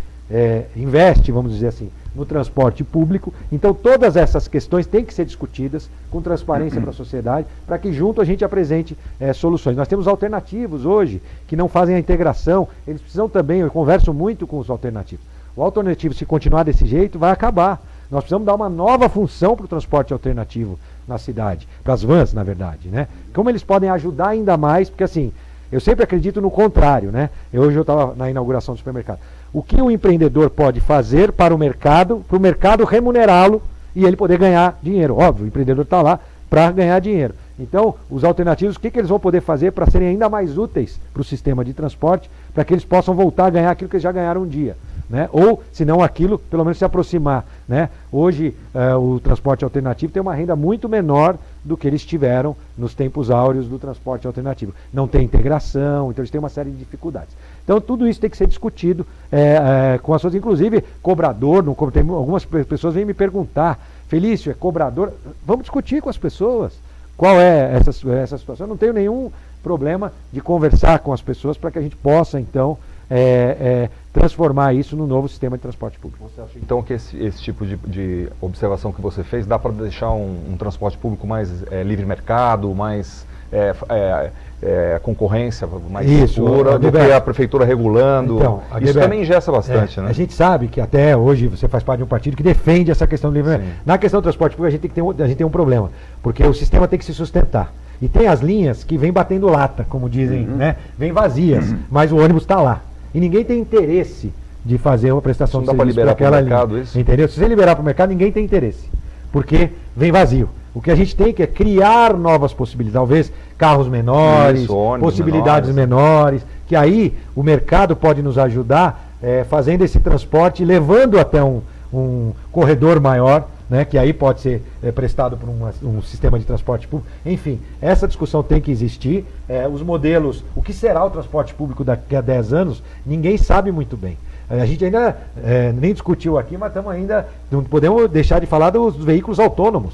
investe, vamos dizer assim, no transporte público. Então todas essas questões têm que ser discutidas com transparência para a sociedade, para que junto a gente apresente soluções. Nós temos alternativos hoje que não fazem a integração, eles precisam também, eu converso muito com os alternativos. O alternativo, se continuar desse jeito, vai acabar. Nós precisamos dar uma nova função para o transporte alternativo na cidade, para as vans, na verdade, né? Como eles podem ajudar ainda mais, porque assim, eu sempre acredito no contrário, né? Hoje eu estava na inauguração do supermercado. O que o empreendedor pode fazer para o mercado remunerá-lo e ele poder ganhar dinheiro? Óbvio, o empreendedor está lá para ganhar dinheiro. Então, os alternativos, o que eles vão poder fazer para serem ainda mais úteis para o sistema de transporte, para que eles possam voltar a ganhar aquilo que eles já ganharam um dia, né? Ou, se não aquilo, pelo menos se aproximar, né? Hoje, o transporte alternativo tem uma renda muito menor do que eles tiveram nos tempos áureos do transporte alternativo. Não tem integração, então eles têm uma série de dificuldades. Então, tudo isso tem que ser discutido com as pessoas, inclusive cobrador. Tem algumas pessoas vêm me perguntar, Felício, é cobrador? Vamos discutir com as pessoas. Qual é essa situação? Eu não tenho nenhum problema de conversar com as pessoas para que a gente possa, então, transformar isso no novo sistema de transporte público. Você acha, então, que esse tipo de observação que você fez dá para deixar um transporte público mais livre mercado, mais concorrência, mais segura, do que a prefeitura regulando? Então, isso também ingessa bastante, né? A gente sabe que até hoje você faz parte de um partido que defende essa questão do livre mercado. Na questão do transporte público a gente tem um problema, porque o sistema tem que se sustentar. E tem as linhas que vêm batendo lata, como dizem, né? Vêm vazias, mas o ônibus está lá. E ninguém tem interesse de fazer uma prestação de serviço para aquela linha. Isso? Entendeu? Se você liberar para o mercado, ninguém tem interesse, porque vem vazio. O que a gente tem que é criar novas possibilidades, talvez carros menores, possibilidades menores, que aí o mercado pode nos ajudar fazendo esse transporte, levando até um corredor maior, né, que aí pode ser prestado por um sistema de transporte público. Enfim, essa discussão tem que existir. Os modelos, o que será o transporte público daqui a 10 anos, ninguém sabe muito bem. A gente ainda nem discutiu aqui, mas estamos ainda, não podemos deixar de falar dos veículos autônomos.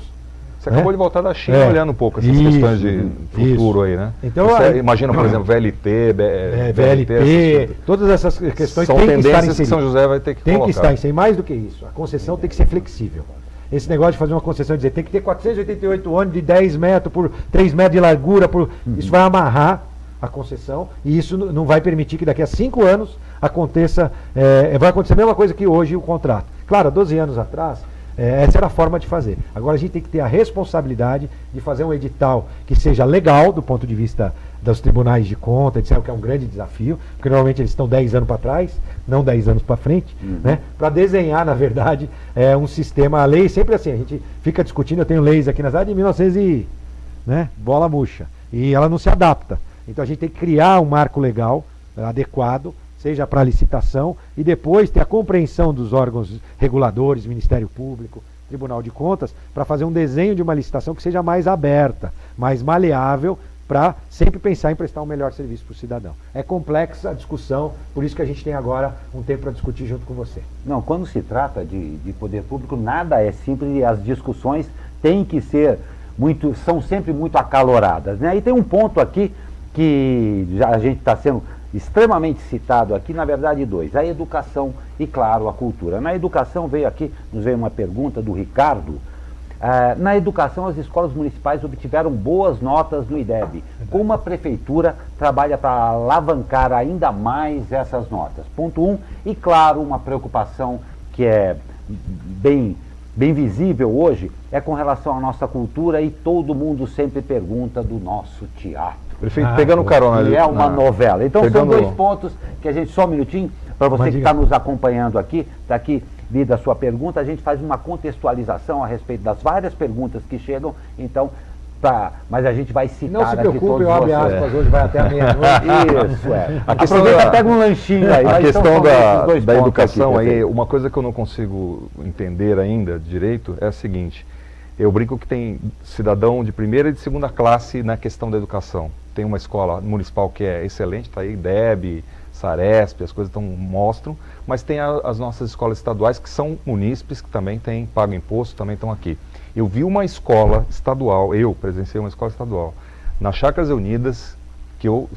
Você acabou de voltar da China olhando um pouco essas questões de futuro aí, né? Então, você imagina, por exemplo, VLT, todas essas questões são tendências que São José vai ter que colocar. Tem que estar em si, mais do que isso. A concessão tem que ser flexível. Esse negócio de fazer uma concessão e dizer tem que ter 488 ônibus de 10 metros por 3 metros de largura, isso vai amarrar a concessão e isso não vai permitir que daqui a 5 anos aconteça, vai acontecer a mesma coisa que hoje o contrato. Claro, há 12 anos atrás, essa era a forma de fazer. Agora a gente tem que ter a responsabilidade de fazer um edital que seja legal do ponto de vista dos tribunais de conta, etc., que é um grande desafio, porque normalmente eles estão 10 anos para trás, não 10 anos para frente, né? Para desenhar, na verdade, um sistema, a lei sempre assim, a gente fica discutindo, eu tenho leis aqui na cidade de 1900 bola murcha, e ela não se adapta. Então a gente tem que criar um marco legal adequado, seja para licitação, e depois ter a compreensão dos órgãos reguladores, Ministério Público, Tribunal de Contas, para fazer um desenho de uma licitação que seja mais aberta, mais maleável, para sempre pensar em prestar um melhor serviço para o cidadão. É complexa a discussão, por isso que a gente tem agora um tempo para discutir junto com você. Não, quando se trata de poder público, nada é simples e as discussões têm que ser são sempre muito acaloradas, né? E tem um ponto aqui que a gente está sendo extremamente citado aqui, na verdade 2, a educação e, claro, a cultura. Na educação nos veio uma pergunta do Ricardo. Na educação, as escolas municipais obtiveram boas notas no IDEB. Como a prefeitura trabalha para alavancar ainda mais essas notas? Ponto 1, e claro, uma preocupação que é bem bem visível hoje é com relação à nossa cultura e todo mundo sempre pergunta do nosso teatro. Prefeito, pegando carona ali. Que é uma novela. Então são pegando... 2 pontos que a gente, só um minutinho, para você que está nos acompanhando aqui, está aqui lida a sua pergunta, a gente faz uma contextualização a respeito das várias perguntas que chegam, então, mas a gente vai citar aqui todos. Não se preocupe, eu abro aspas, hoje vai até a meia-noite. Isso, Aproveita, pega um lanchinho aí. A questão então, da educação aqui, aí, uma coisa que eu não consigo entender ainda direito é a seguinte, eu brinco que tem cidadão de primeira e de segunda classe na questão da educação. Tem uma escola municipal que é excelente, está aí, DEB, Saresp, as coisas mostram, mas tem as nossas escolas estaduais que são munícipes, que também pagam imposto, também estão aqui. Eu vi uma escola estadual, eu presenciei uma escola estadual, na Chácaras Unidas, que eu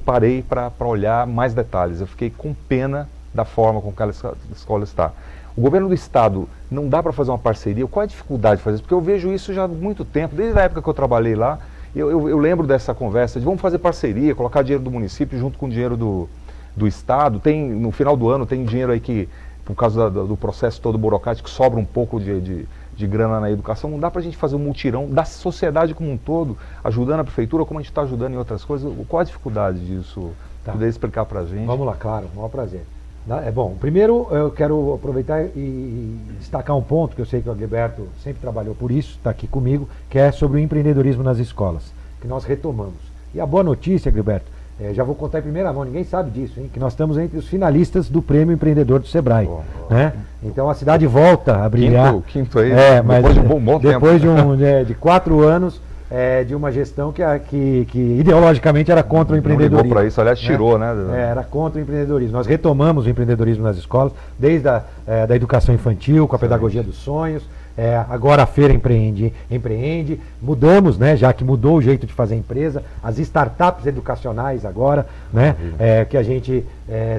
parei para olhar mais detalhes, eu fiquei com pena da forma como aquela escola está. O governo do estado não dá para fazer uma parceria, qual é a dificuldade de fazer isso? Porque eu vejo isso já há muito tempo, desde a época que eu trabalhei lá, eu lembro dessa conversa de vamos fazer parceria, colocar dinheiro do município junto com o dinheiro do estado, no final do ano tem dinheiro aí que, por causa do processo todo burocrático, sobra um pouco de grana na educação, não dá para a gente fazer um mutirão da sociedade como um todo, ajudando a prefeitura, como a gente está ajudando em outras coisas. Qual a dificuldade disso? Poder explicar para a gente? Vamos lá, claro, um maior prazer. Bom, primeiro eu quero aproveitar e destacar um ponto que eu sei que o Agilberto sempre trabalhou por isso, está aqui comigo, que é sobre o empreendedorismo nas escolas, que nós retomamos. E a boa notícia, Agilberto, já vou contar em primeira mão, ninguém sabe disso, hein, que nós estamos entre os finalistas do Prêmio Empreendedor do Sebrae. Né? Então a cidade volta a brilhar. Quinto aí, mas depois de um bom tempo. Depois de 4 anos de uma gestão que ideologicamente era contra o empreendedorismo. Não ligou para isso, aliás, tirou, né? Era contra o empreendedorismo. Nós retomamos o empreendedorismo nas escolas, desde da educação infantil, com a pedagogia dos sonhos. Agora a feira empreende, mudamos, né, já que mudou o jeito de fazer a empresa, as startups educacionais agora, né, que a gente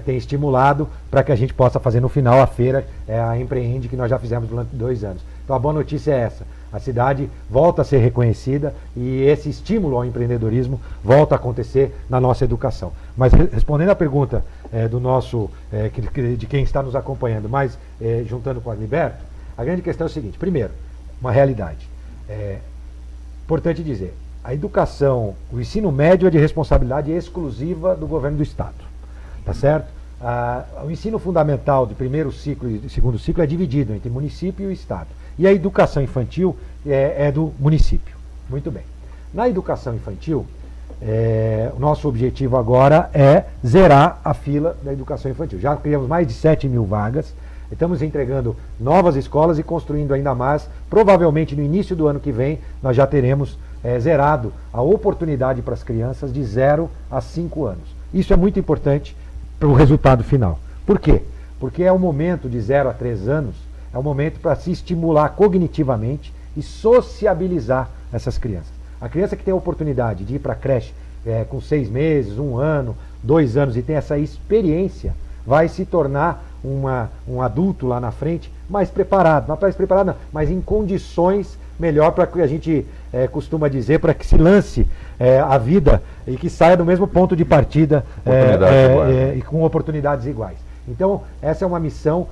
tem estimulado para que a gente possa fazer no final a feira, a Empreende, que nós já fizemos durante 2 anos. Então a boa notícia é essa, a cidade volta a ser reconhecida e esse estímulo ao empreendedorismo volta a acontecer na nossa educação. Mas respondendo à pergunta do nosso, de quem está nos acompanhando, mas juntando com o Agilberto, a grande questão é o seguinte, primeiro, uma realidade. Importante dizer, a educação, o ensino médio é de responsabilidade exclusiva do governo do estado, tá certo? O ensino fundamental do primeiro ciclo e do segundo ciclo é dividido entre município e o estado. E a educação infantil é do município. Muito bem. Na educação infantil, o nosso objetivo agora é zerar a fila da educação infantil. Já criamos mais de 7.000 vagas. Estamos entregando novas escolas e construindo ainda mais. Provavelmente no início do ano que vem nós já teremos zerado a oportunidade para as crianças de 0 a 5 anos. Isso é muito importante para o resultado final. Por quê? Porque é o momento de 0 a 3 anos, é o momento para se estimular cognitivamente e sociabilizar essas crianças. A criança que tem a oportunidade de ir para a creche com 6 meses, 1 ano, 2 anos e tem essa experiência, vai se tornar um adulto lá na frente mais preparado, não, mas em condições melhor para que a gente costuma dizer, para que se lance a vida e que saia do mesmo ponto de partida e com oportunidades iguais. Então, essa é uma missão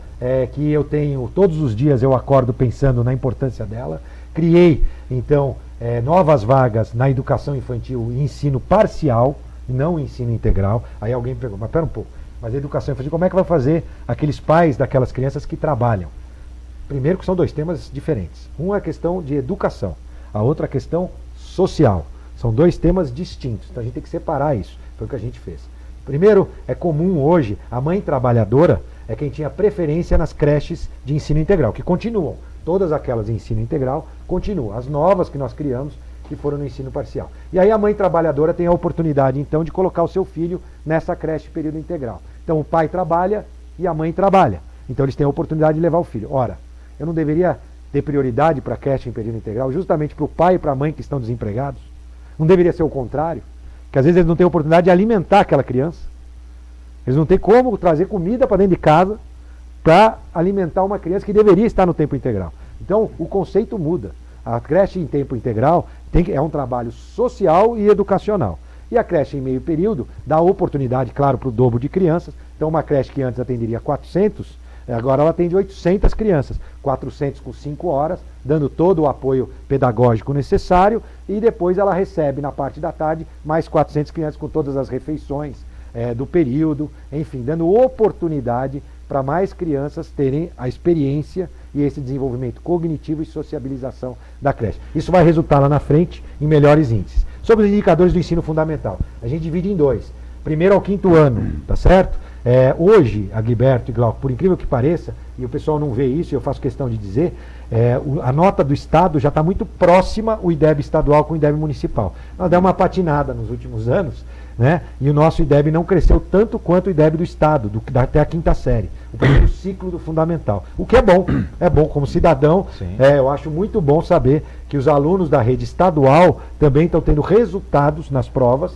que eu tenho, todos os dias eu acordo pensando na importância dela. Criei, então, novas vagas na educação infantil e ensino parcial, não ensino integral. Aí alguém pergunta, mas pera um pouco, mas a educação infantil, como é que vai fazer aqueles pais daquelas crianças que trabalham? Primeiro que são 2 temas diferentes. Um é a questão de educação, a outra é a questão social. São 2 temas distintos, então a gente tem que separar isso. Foi o que a gente fez. Primeiro, é comum hoje, a mãe trabalhadora é quem tinha preferência nas creches de ensino integral, que continuam. Todas aquelas de ensino integral continuam. As novas que nós criamos, que foram no ensino parcial. E aí a mãe trabalhadora tem a oportunidade, então, de colocar o seu filho nessa creche período integral. Então o pai trabalha e a mãe trabalha. Então eles têm a oportunidade de levar o filho. Ora, eu não deveria ter prioridade para a creche em período integral, justamente para o pai e para a mãe que estão desempregados? Não deveria ser o contrário? Que às vezes eles não têm a oportunidade de alimentar aquela criança. Eles não têm como trazer comida para dentro de casa para alimentar uma criança que deveria estar no tempo integral. Então o conceito muda. A creche em tempo integral é um trabalho social e educacional. E a creche em meio período dá oportunidade, claro, para o dobro de crianças. Então uma creche que antes atenderia 400 Agora ela atende 800 crianças, 400 com 5 horas, dando todo o apoio pedagógico necessário, e depois ela recebe na parte da tarde mais 400 crianças com todas as refeições do período, enfim, dando oportunidade para mais crianças terem a experiência e esse desenvolvimento cognitivo e sociabilização da creche. Isso vai resultar lá na frente em melhores índices. Sobre os indicadores do ensino fundamental, a gente divide em 2. Primeiro ao 5º ano, tá certo? Hoje, Aguiberto e Glauco, por incrível que pareça, e o pessoal não vê isso, e eu faço questão de dizer, a nota do Estado já está muito próxima, o IDEB estadual com o IDEB municipal. Nós demos uma patinada nos últimos anos, né? E o nosso IDEB não cresceu tanto quanto o IDEB do Estado, até a 5ª série, o primeiro ciclo do fundamental. O que é bom como cidadão, eu acho muito bom saber que os alunos da rede estadual também estão tendo resultados nas provas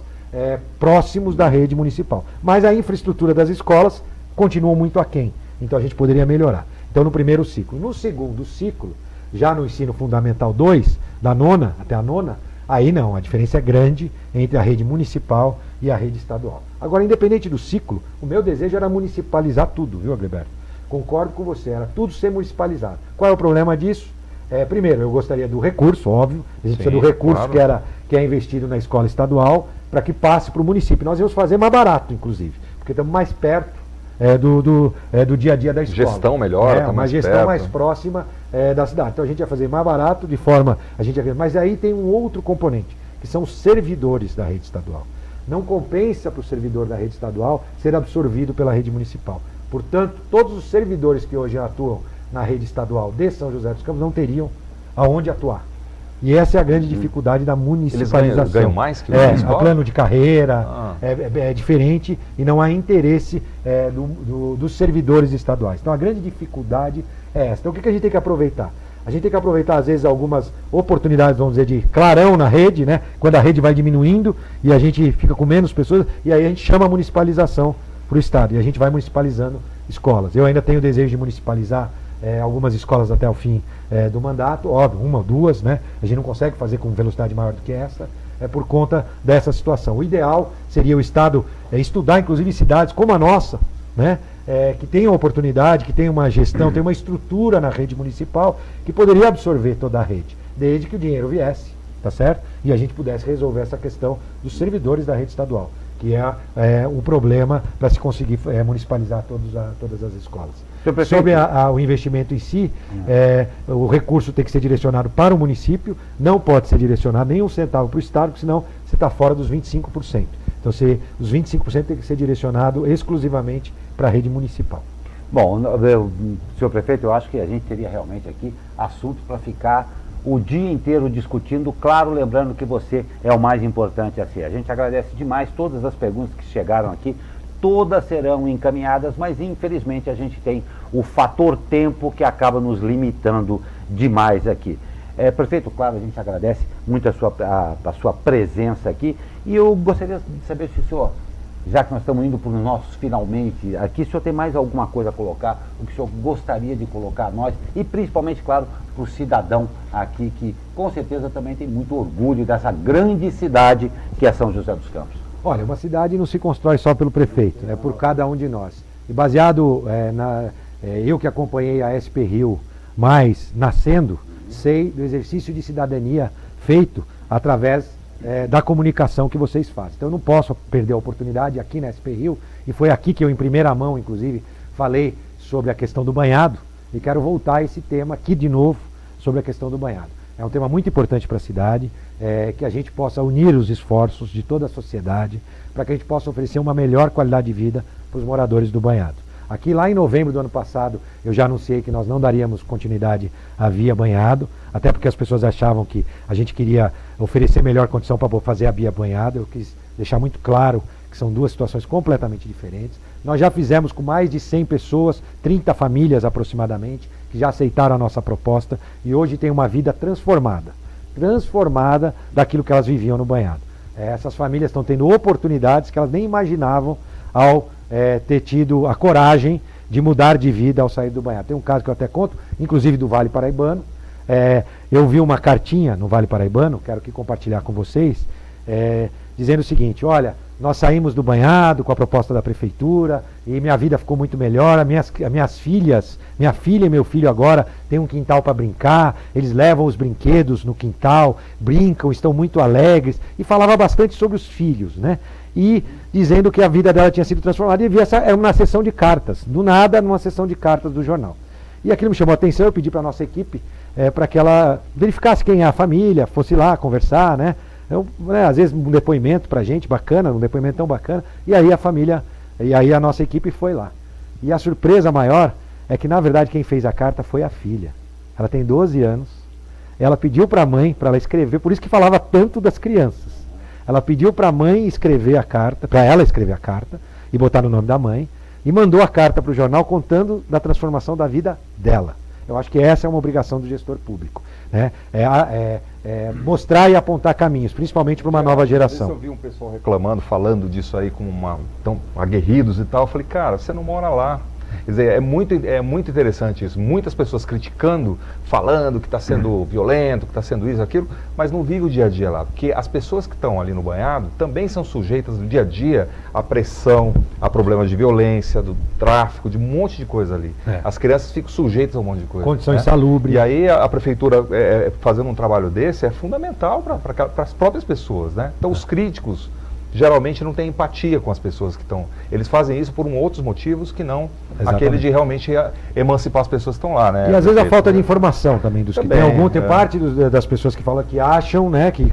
próximos da rede municipal. Mas a infraestrutura das escolas continua muito aquém, então a gente poderia melhorar. Então no primeiro ciclo. No segundo ciclo, já no ensino fundamental 2, da 9ª até a 9ª, aí não, a diferença é grande entre a rede municipal e a rede estadual. Agora, independente do ciclo, o meu desejo era municipalizar tudo, viu, Agriberto? Concordo com você, era tudo ser municipalizado. Qual é o problema disso? Primeiro, eu gostaria do recurso, óbvio, a gente precisa do recurso, claro, que é investido na escola estadual, para que passe para o município. Nós íamos fazer mais barato, inclusive, porque estamos mais perto do dia a dia da escola. Gestão melhor, tá uma gestão perto, mais próxima da cidade. Então a gente ia fazer mais barato de forma... Mas aí tem um outro componente, que são os servidores da rede estadual. Não compensa para o servidor da rede estadual ser absorvido pela rede municipal. Portanto, todos os servidores que hoje atuam na rede estadual de São José dos Campos não teriam aonde atuar. E essa é a grande dificuldade da municipalização. Eles ganham mais que o municipal? Plano de carreira, é diferente e não há interesse dos servidores estaduais. Então a grande dificuldade é essa. Então o que a gente tem que aproveitar? A gente tem que aproveitar, às vezes, algumas oportunidades, vamos dizer, de clarão na rede, né? Quando a rede vai diminuindo e a gente fica com menos pessoas, e aí a gente chama a municipalização para o Estado, e a gente vai municipalizando escolas. Eu ainda tenho o desejo de municipalizar algumas escolas até o fim do mandato, óbvio, 1 ou 2, né? A gente não consegue fazer com velocidade maior do que essa, por conta dessa situação. O ideal seria o Estado estudar, inclusive, cidades como a nossa, né? Que tenham oportunidade, que tenham uma gestão, tem uma estrutura na rede municipal que poderia absorver toda a rede, desde que o dinheiro viesse, tá certo? E a gente pudesse resolver essa questão dos servidores da rede estadual, que é o problema para se conseguir municipalizar todas as escolas. Sobre o investimento em si, o recurso tem que ser direcionado para o município, não pode ser direcionado nem um centavo para o Estado, porque senão você está fora dos 25%. Então os 25% tem que ser direcionado exclusivamente para a rede municipal. Bom, senhor prefeito, eu acho que a gente teria realmente aqui assunto para ficar o dia inteiro discutindo, claro, lembrando que você é o mais importante a ser. A gente agradece demais todas as perguntas que chegaram aqui, todas serão encaminhadas, mas infelizmente a gente tem o fator tempo que acaba nos limitando demais aqui. Prefeito, claro, a gente agradece muito a sua presença aqui, e eu gostaria de saber se o senhor, já que nós estamos indo para os nossos finalmente aqui, o senhor tem mais alguma coisa a colocar, o que o senhor gostaria de colocar a nós, e principalmente, claro, para o cidadão aqui, que com certeza também tem muito orgulho dessa grande cidade que é São José dos Campos. Olha, uma cidade não se constrói só pelo prefeito, é por cada um de nós. E baseado eu que acompanhei a SP Rio mais nascendo, sei do exercício de cidadania feito através da comunicação que vocês fazem. Então eu não posso perder a oportunidade aqui na SP Rio, e foi aqui que eu, em primeira mão, inclusive, falei sobre a questão do banhado, e quero voltar a esse tema aqui de novo, sobre a questão do banhado. É um tema muito importante para a cidade, que a gente possa unir os esforços de toda a sociedade, para que a gente possa oferecer uma melhor qualidade de vida para os moradores do banhado. Aqui, lá em novembro do ano passado, eu já anunciei que nós não daríamos continuidade à via banhado, até porque as pessoas achavam que a gente queria oferecer melhor condição para fazer a via banhado. Eu quis deixar muito claro que são duas situações completamente diferentes. Nós já fizemos com mais de 100 pessoas, 30 famílias aproximadamente, que já aceitaram a nossa proposta e hoje tem uma vida transformada daquilo que elas viviam no banhado. Essas famílias estão tendo oportunidades que elas nem imaginavam ao ter tido a coragem de mudar de vida ao sair do banhado. Tem um caso que eu até conto, inclusive do Vale Paraibano. Eu vi uma cartinha no Vale Paraibano, quero aqui compartilhar com vocês, dizendo o seguinte: olha, nós saímos do banhado com a proposta da prefeitura e minha vida ficou muito melhor. As minhas filhas, minha filha e meu filho agora têm um quintal para brincar, eles levam os brinquedos no quintal, brincam, estão muito alegres, e falava bastante sobre os filhos, né? E dizendo que a vida dela tinha sido transformada, e era uma sessão de cartas, do nada, numa sessão de cartas do jornal. E aquilo me chamou a atenção, eu pedi para a nossa equipe para que ela verificasse quem é a família, fosse lá conversar, né? Às vezes um depoimento para a gente bacana, um depoimento tão bacana, e aí a família, e aí a nossa equipe foi lá. E a surpresa maior é que, na verdade, quem fez a carta foi a filha. Ela tem 12 anos, ela pediu para a mãe, para ela escrever, por isso que falava tanto das crianças. Ela pediu para a mãe escrever a carta, para ela escrever a carta, e botar no nome da mãe, e mandou a carta para o jornal contando da transformação da vida dela. Eu acho que essa é uma obrigação do gestor público, né? Mostrar e apontar caminhos, principalmente para uma nova geração. Eu vi um pessoal reclamando, falando disso aí com tão aguerridos e tal. Eu falei, cara, você não mora lá. Quer dizer, é muito interessante isso. Muitas pessoas criticando, falando que está sendo violento, que está sendo isso, aquilo, mas não vive o dia a dia lá. Porque as pessoas que estão ali no banhado também são sujeitas no dia a dia à pressão, a problemas de violência, do tráfico, de um monte de coisa ali. As crianças ficam sujeitas a um monte de coisa. Condições insalubres. E aí a prefeitura fazendo um trabalho desse é fundamental para as próprias pessoas, né? Então os críticos geralmente não têm empatia com as pessoas que estão. Eles fazem isso por outros motivos que não aquele de realmente emancipar as pessoas que estão lá, né? E às vezes a falta de informação também dos que tem parte das pessoas que falam que acham, né, que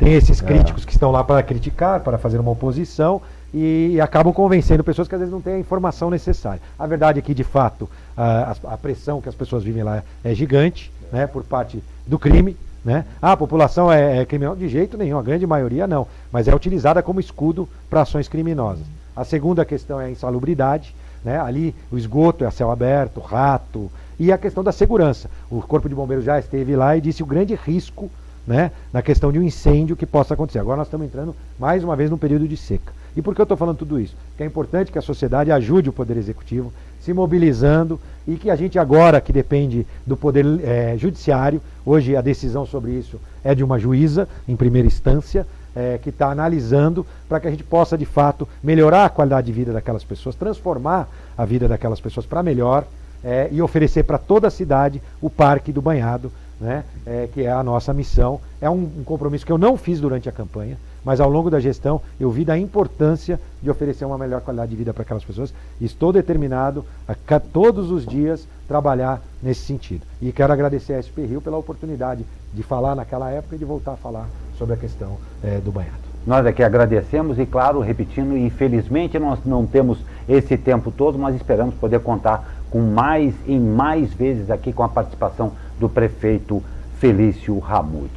tem esses críticos que estão lá para criticar, para fazer uma oposição e acabam convencendo pessoas que às vezes não têm a informação necessária. A verdade é que, de fato, a pressão que as pessoas vivem lá é gigante, né, por parte do crime. Né? A população é criminal? De jeito nenhum, a grande maioria não, mas é utilizada como escudo para ações criminosas. A segunda questão é a insalubridade, né? Ali o esgoto é a céu aberto, rato, e a questão da segurança. O Corpo de Bombeiros já esteve lá e disse o grande risco, né, na questão de um incêndio que possa acontecer. Agora nós estamos entrando mais uma vez num período de seca. E por que eu estou falando tudo isso? Porque é importante que a sociedade ajude o Poder Executivo, se mobilizando, e que a gente agora, que depende do Poder Judiciário, hoje a decisão sobre isso é de uma juíza, em primeira instância, que está analisando para que a gente possa, de fato, melhorar a qualidade de vida daquelas pessoas, transformar a vida daquelas pessoas para melhor e oferecer para toda a cidade o Parque do Banhado, né, que é a nossa missão. É um compromisso que eu não fiz durante a campanha, mas ao longo da gestão eu vi da importância de oferecer uma melhor qualidade de vida para aquelas pessoas. Estou determinado a todos os dias trabalhar nesse sentido. E quero agradecer a SP Rio pela oportunidade de falar naquela época e de voltar a falar sobre a questão do banhado. Nós aqui agradecemos e, claro, repetindo, infelizmente nós não temos esse tempo todo, mas esperamos poder contar com mais vezes aqui com a participação do prefeito Felício Ramute.